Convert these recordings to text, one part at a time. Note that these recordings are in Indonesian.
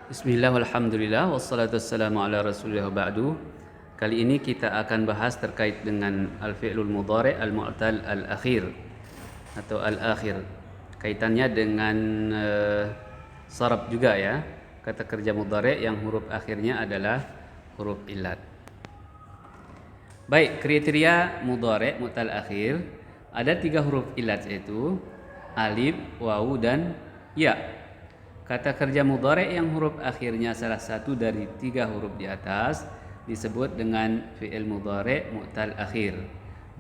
Bismillah, walhamdulillah, wassalatu wassalamu ala rasulillah ba'du. Kali ini kita akan bahas terkait dengan al-fi'lul mudhari' al-mu'tal al-akhir atau al-akhir. Kaitannya dengan sarab juga ya. Kata kerja mudhari' yang huruf akhirnya adalah huruf illat. Baik, kriteria mudhari' mu'tal akhir ada 3 huruf illat, yaitu alif, wawu, dan ya. Kata kerja mudhari' yang huruf akhirnya salah satu dari 3 huruf di atas disebut dengan fi'il mudhari' mu'tal akhir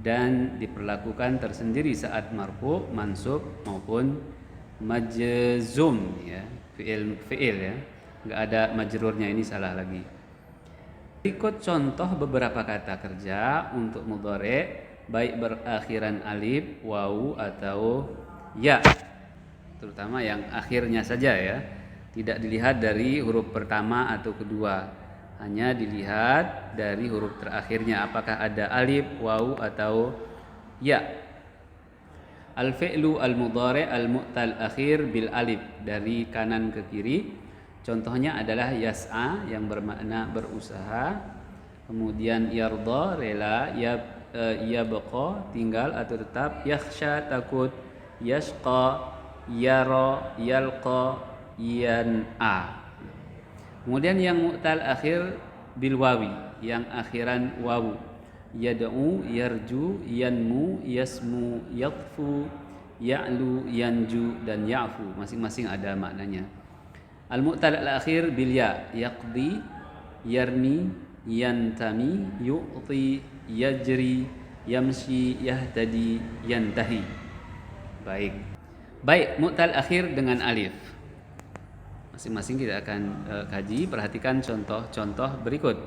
dan diperlakukan tersendiri saat marfu', mansub maupun majzum ya. Fi'il ya. Enggak ada majrurnya, ini salah lagi. Berikut contoh beberapa kata kerja untuk mudhari' baik berakhiran alif, wawu atau ya. Terutama yang akhirnya saja ya, tidak dilihat dari huruf pertama atau kedua, hanya dilihat dari huruf terakhirnya apakah ada alif, wawu atau ya. Al-fi'lu al-mudhari' al-mu'tal akhir bil alif, dari kanan ke kiri. Contohnya adalah yas'a yang bermakna berusaha, kemudian yarda rela, yabqa tinggal atau tetap, yakhsha takut, yashqa yara, yalqa, yan'a. Kemudian yang mu'tal akhir bil wawi, yang akhiran wawu, yad'u, yarju, yanmu, yasmu, yatfu, ya'lu, yanju, dan ya'fu. Masing-masing ada maknanya. Al-mu'tal al-akhir bil ya, yaqdi, yarmi, yantami, yu'ti, yajri, yamshi, yahtadi, yantahi. Baik, mu'tal akhir dengan alif. Masing-masing kita akan kaji. Perhatikan contoh-contoh berikut.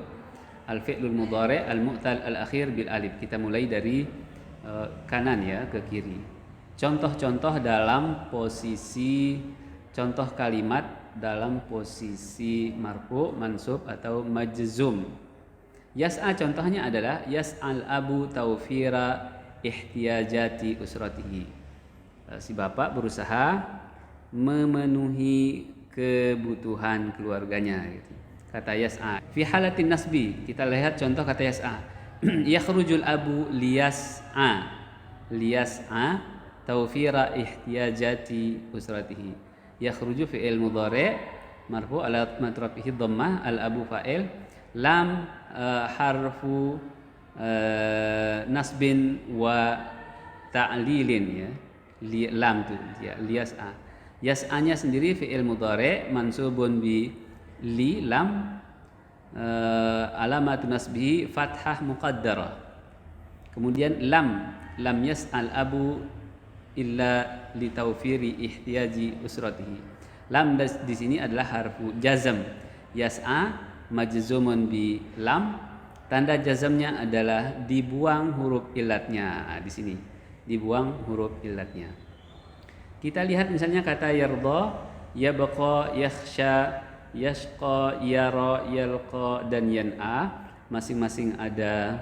Al-fi'lul mudhari' al-mu'tal al-akhir bil alif. Kita mulai dari kanan ya ke kiri. Contoh-contoh dalam posisi, contoh kalimat dalam posisi marfu', mansub atau majzum. Yas'a contohnya adalah yas'al abu tawfira ihtiyajati usratihi. Si bapak berusaha memenuhi kebutuhan keluarganya gitu. Kata yas'a. Fi halatin nasbi, kita lihat contoh kata yas'a. Yakhrujul abu liyas'a. Liyas'a tawfira ihtiyajati usratihi. Yakhruju fi'il mudhari' marfu' ala matrafihi dhammah, al abu fa'il, lam harfu nasbin wa ta'lilin ya. Lam tu ya, liyas'a. Yas'anya sendiri fi'il mudhari' mansubun bi li lam, alamatun nasbihi fathah muqaddarah. Kemudian lam yas'al abu illa li tawfiri ihtiyaji usratihi. Lam di sini adalah harfu jazm. Yas'a majzumun bi lam, tanda jazmnya adalah dibuang huruf illatnya. Di sini dibuang huruf illatnya. Kita lihat misalnya kata yarda, yabqa, yakhsha, yashqa, yara, yalqa, dan yan'a. Masing-masing ada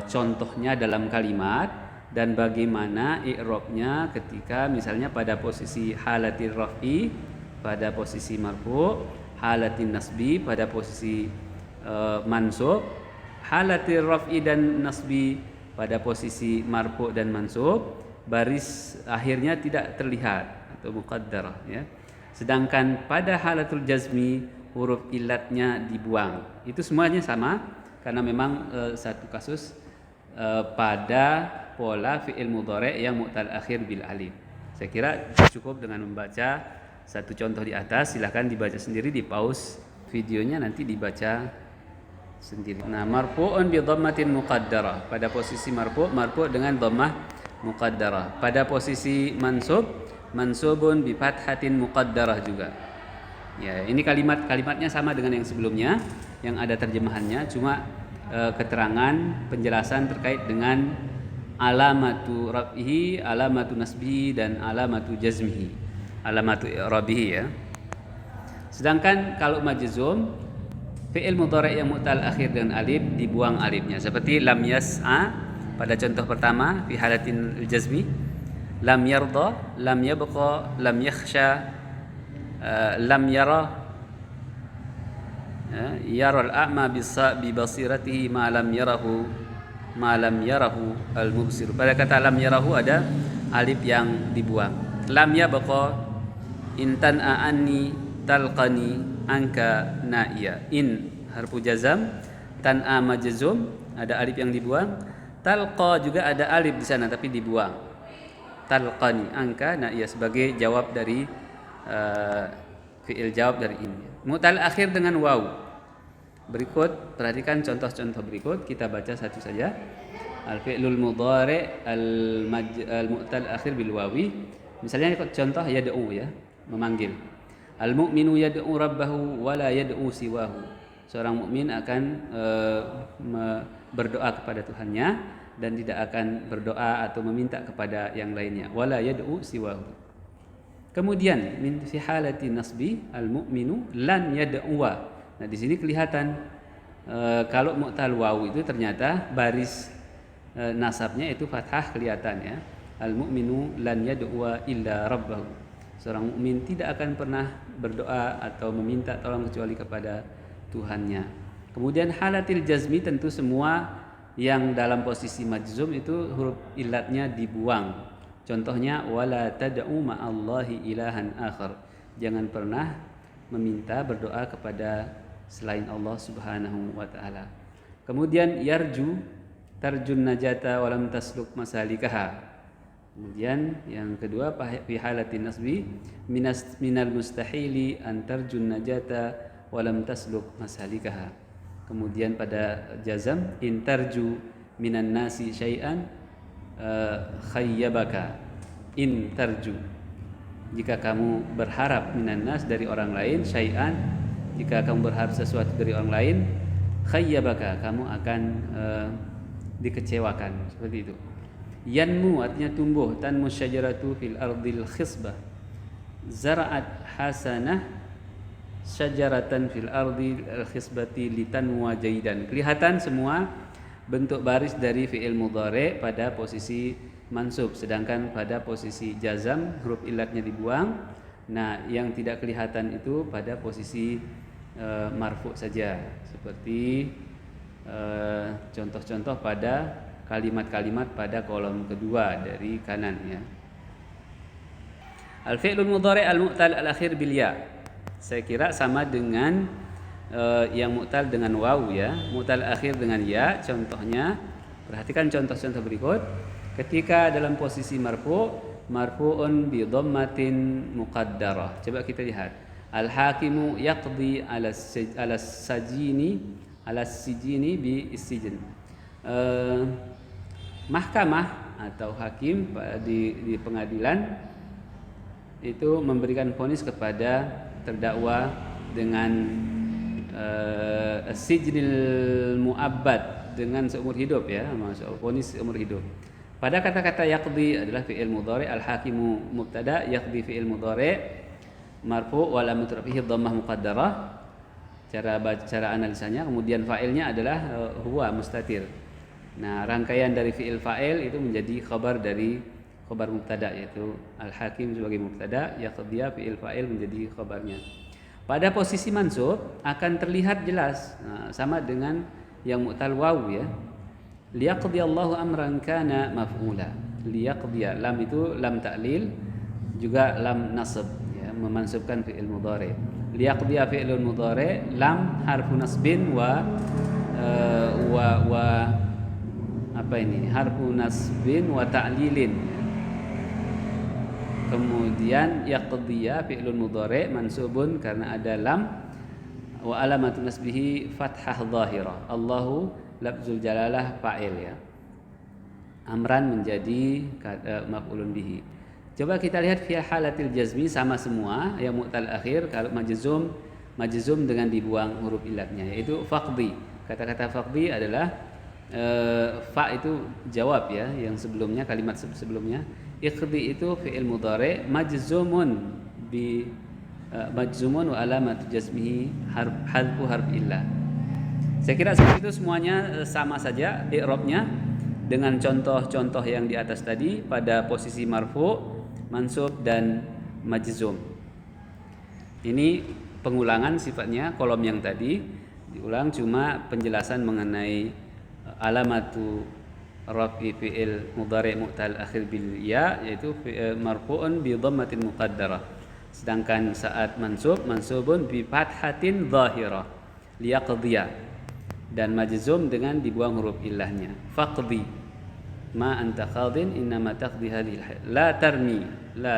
contohnya dalam kalimat dan bagaimana i'rabnya ketika misalnya pada posisi halatir raf'i, pada posisi marfu', halatin nasbi, pada posisi mansub, halatir raf'i dan nasbi pada posisi marfu' dan mansub, baris akhirnya tidak terlihat atau muqaddarah ya. Sedangkan pada halatul jazmi huruf illatnya dibuang. Itu semuanya sama karena memang satu kasus pada pola fi'il mudhari' yang mu'tal akhir bil alif. Saya kira cukup dengan membaca satu contoh di atas. Silahkan dibaca sendiri, di pause videonya nanti dibaca sendiri. Nah, marfu'un bi dhammatin muqaddarah. Pada posisi marfu' dengan dhammah muqaddarah. Pada posisi mansubun bi fathatin muqaddarah juga. Ya, ini kalimatnya sama dengan yang sebelumnya, yang ada terjemahannya, cuma keterangan penjelasan terkait dengan alamatu raf'ihi, alamatu nasbihi, dan alamatu jazmihi, alamatu i'rabihi ya. Sedangkan kalau majzum, fi'il mudhari' yang mu'tal akhir dengan alif dibuang alifnya, seperti lam yas'a pada contoh pertama fi halatin jazmi, lam yarda, lam yabqa, lam yakhsha, lam yara yara al-a'ma bi basiratihi ma lam yarahu al-mubsir. Pada kata lam yarahu ada alif yang dibuang. Lam yabqa intan a'anni talqani angka na'iya. In harfu jazam, tan'a majzum, ada alif yang dibuang. Talqa juga ada alif di sana tapi dibuang. Talqani angka na'iya sebagai jawab dari fi'il jawab dari in. Mu'tal akhir dengan waw. Berikut perhatikan contoh-contoh berikut, kita baca satu saja. Al-fi'lul mudhari' al-mu'tal akhir bil wawi. Misalnya contoh yad'u ya, memanggil. Al-mu'minu yad'u rabbahu wa la yad'u siwahu. Seorang mukmin akan berdoa kepada Tuhannya dan tidak akan berdoa atau meminta kepada yang lainnya. Wa la yad'u siwahu. Kemudian min fi halati nasbi al-mu'minu lan yad'uwa. Nah, di sini kelihatan kalau mu'tal waw itu ternyata baris nasabnya itu fathah kelihatan ya. Al-mu'minu lan yad'uwa illa rabbahu. Seorang mukmin tidak akan pernah berdoa atau meminta tolong kecuali kepada Tuhannya. Kemudian halatil jazmi tentu semua yang dalam posisi majzum itu huruf illatnya dibuang. Contohnya wala tad'u ma'allahi ilahan akhar. Jangan pernah meminta berdoa kepada selain Allah Subhanahu wa taala. Kemudian yarju tarjun najata walam tasluk masalikaha. Kemudian yang kedua fi halatin nasbi minal mustahili an tarjun najata walam tasluk masalikaha. Kemudian pada jazam in tarju minan nasi syai'an khayyabaka. In tarju, jika kamu berharap minan nas dari orang lain, syai'an, jika kamu berharap sesuatu dari orang lain, khayyabaka, kamu akan dikecewakan, seperti itu. Yanmu artinya tumbuh, tanmu syajaratu fil ardil khisbah. Zara'at hasanah syajaratan fil ardil khisbati litanwa jaidan. Kelihatan semua bentuk baris dari fi'il mudhari pada posisi mansub, sedangkan pada posisi jazam huruf illatnya dibuang. Nah, yang tidak kelihatan itu pada posisi marfu saja, seperti contoh-contoh pada kalimat-kalimat pada kolom kedua dari kanan ya. Al-fi'lul mudhari' al-mu'tal al-akhir bil ya. Saya kira sama dengan yang mu'tal dengan waw ya. Mu'tal akhir dengan ya. Contohnya, perhatikan contoh-contoh berikut. Ketika dalam posisi marfu'un bi dhammatin muqaddarah. Coba kita lihat. Al-hakimu yaqdi ala sijini bi sijin. Mahkamah atau hakim di pengadilan itu memberikan vonis kepada terdakwa dengan sijnil mu'abbad, dengan seumur hidup ya, maksud vonis seumur hidup. Pada kata-kata yaqdi adalah fi'il mudhari, al-hakimu mubtada, yaqdi fi'il mudhari marfu' wa lam turfihi dhammah muqaddarah. Cara analisanya, kemudian fa'ilnya adalah huwa mustatir. Nah, rangkaian dari fi'il fa'il itu menjadi khabar dari khabar mubtada, yaitu al-hakim sebagai mubtada, yaqdiya fi'il fa'il menjadi khabarnya. Pada posisi mansub akan terlihat jelas, sama dengan yang mu'tal waw ya. Liyaqdiyallahu amran kana maf'ula. Liyaqdiya, lam itu lam ta'lil, juga lam nasab ya, memansubkan fi'il mudhari. Liyaqdiya fi'ilun mudhari, lam harfu nasbin wa harfu nasbin wa ta'lilin. Kemudian yaqdiya fi'lun mudhari mansubun karena ada lam, wa alamatun nasbihi fathah dhahirah. Allahu lafzul jalalah fa'il ya. Amran menjadi maf'ulun bihi. Coba kita lihat fi halatil jazmi sama semua, yang mu'tal akhir kalau majzum dengan dibuang huruf illatnya, yaitu faqdi. Kata-kata faqdi adalah fa itu jawab ya, yang sebelumnya, kalimat sebelumnya. Iqdi itu fi'il mudhari majzumun wa alamat jazmihi hadfu harf illah. Saya kira seperti itu semuanya sama saja i'rabnya dengan contoh-contoh yang di atas tadi pada posisi marfu, mansub dan majzum. Ini pengulangan sifatnya, kolom yang tadi diulang cuma penjelasan mengenai alamatu raf'i fi'il mudhari' mu'tal akhir bil ya, yaitu marfu'un bi dhammatin muqaddarah. Sedangkan saat mansubun bi fathatin dhahirah liyaqdiya, dan majzum dengan dibuang huruf illahnya. Faqdi ma anta qadin innama taqdi hadhihi la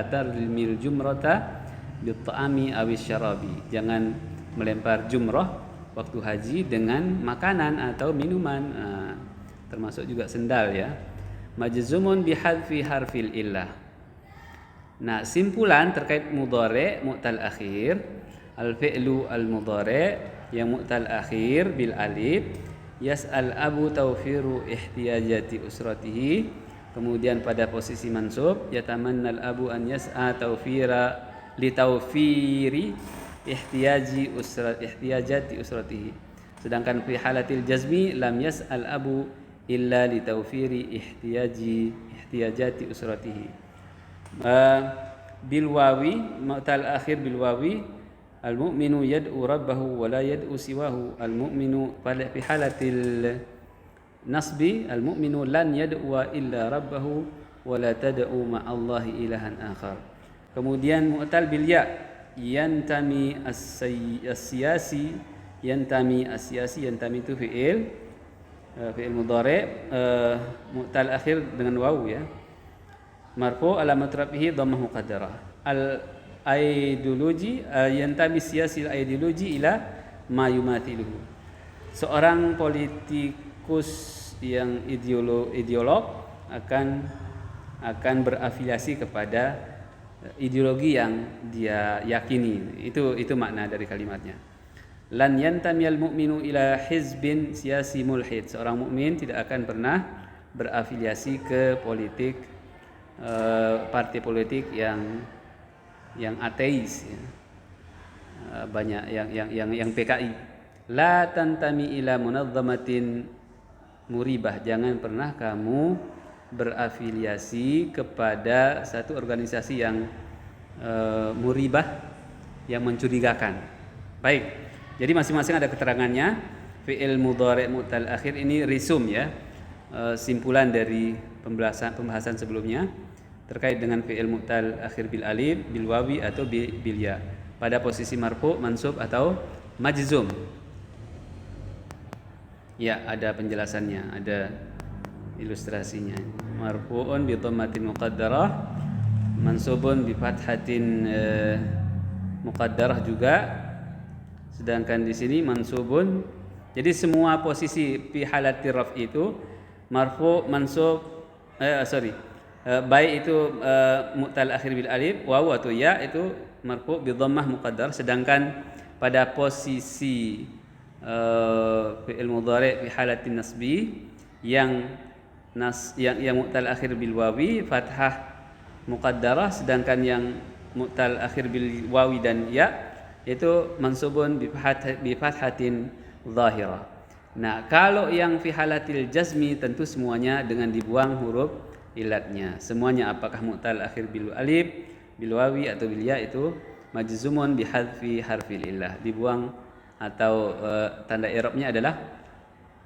tarmil jumrata bit ta'ami awis syarabi. Jangan melempar jumrah waktu haji dengan makanan atau minuman, termasuk juga sendal ya. Majzumun bihadfi harfil illah. Nah, simpulan terkait mudhari' mu'tal akhir, al-fi'lu al-mudhari' yang mu'tal akhir bil alif, yas'al abu tawfiru ihtiyajati usratihi. Kemudian pada posisi mansub, yatamannal abu an yas'a tawfira li tawfiri ihtiyajati usratihi. Sedangkan fi halatil jazmi lam yas'al abu illa li tawfiri ihtiyajati usratihi. Bil wawi mu'tal akhir bil wawi, al mu'minu yad'u rabbahu wa la yad'u siwahu. Al mu'minu fi halatil nasbi, al mu'minu lan yad'u illa rabbahu wa la tad'u ma'allahi ilahan akhar. Kemudian mu'tal bil ya, yantami as-siyasi, yantami itu fi'il mudhari' mu'tal akhir dengan wawu ya. Marfu alamat rafihi dhammah muqaddarah. Al ideologi yantami siyasil ideologi ila ma yumathiluhu. Seorang politikus yang ideolog akan berafiliasi kepada ideologi yang dia yakini. Itu makna dari kalimatnya. Lan yantamiyal mu'minu ila hizbin siyasi mulhid. Seorang mukmin tidak akan pernah berafiliasi ke politik, partai politik yang ateis ya. Banyak yang PKI. La tantami ila munadzamatin muribah. Jangan pernah kamu berafiliasi kepada satu organisasi yang muribah, yang mencurigakan. Baik. Jadi masing-masing ada keterangannya. Fi'il mudhari' mu'tal akhir ini risum ya. Simpulan dari pembahasan sebelumnya terkait dengan fi'il mu'tal akhir bil alif, bil wawi atau bil ya. Pada posisi marfu, mansub atau majzum. Ya, ada penjelasannya, ada ilustrasinya. Marfu'un bi dhammatin muqaddarah, mansubun bi fathatin muqaddarah juga. Sedangkan di sini mansubun. Jadi semua posisi fi halatir raf itu marfu, mansub, baik itu mu'tal akhir bil alif, waw atau ya, itu marfu bi dhammah muqaddar. Sedangkan pada posisi fi'il mudhari' fi halatin nasbi yang mu'tal akhir bil wawi fathah muqaddarah, sedangkan yang mu'tal akhir bil wawi dan ya itu mansubun bi fathatin zahirah. Nah, kalau yang fi halatil jazmi tentu semuanya dengan dibuang huruf ilatnya. Semuanya apakah mu'tal akhir bil alif, bil wawi atau bil ya itu majzumun bi hadfi harfil illah. Dibuang atau tanda i'rabnya adalah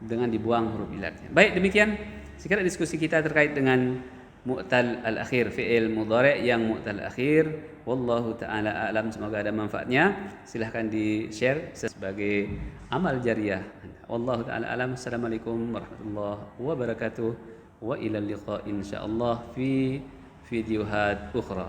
dengan dibuang huruf ilatnya. Baik, demikian sekian diskusi kita terkait dengan mu'tal al-akhir, fi'il mudhari' yang mu'tal akhir. Wallahu ta'ala a'lam. Semoga ada manfaatnya. Silahkan di-share sebagai amal jariah. Wallahu ta'ala a'lam. Assalamualaikum warahmatullahi wabarakatuh. Wa ila liqa insyaallah fi videohat ukhra.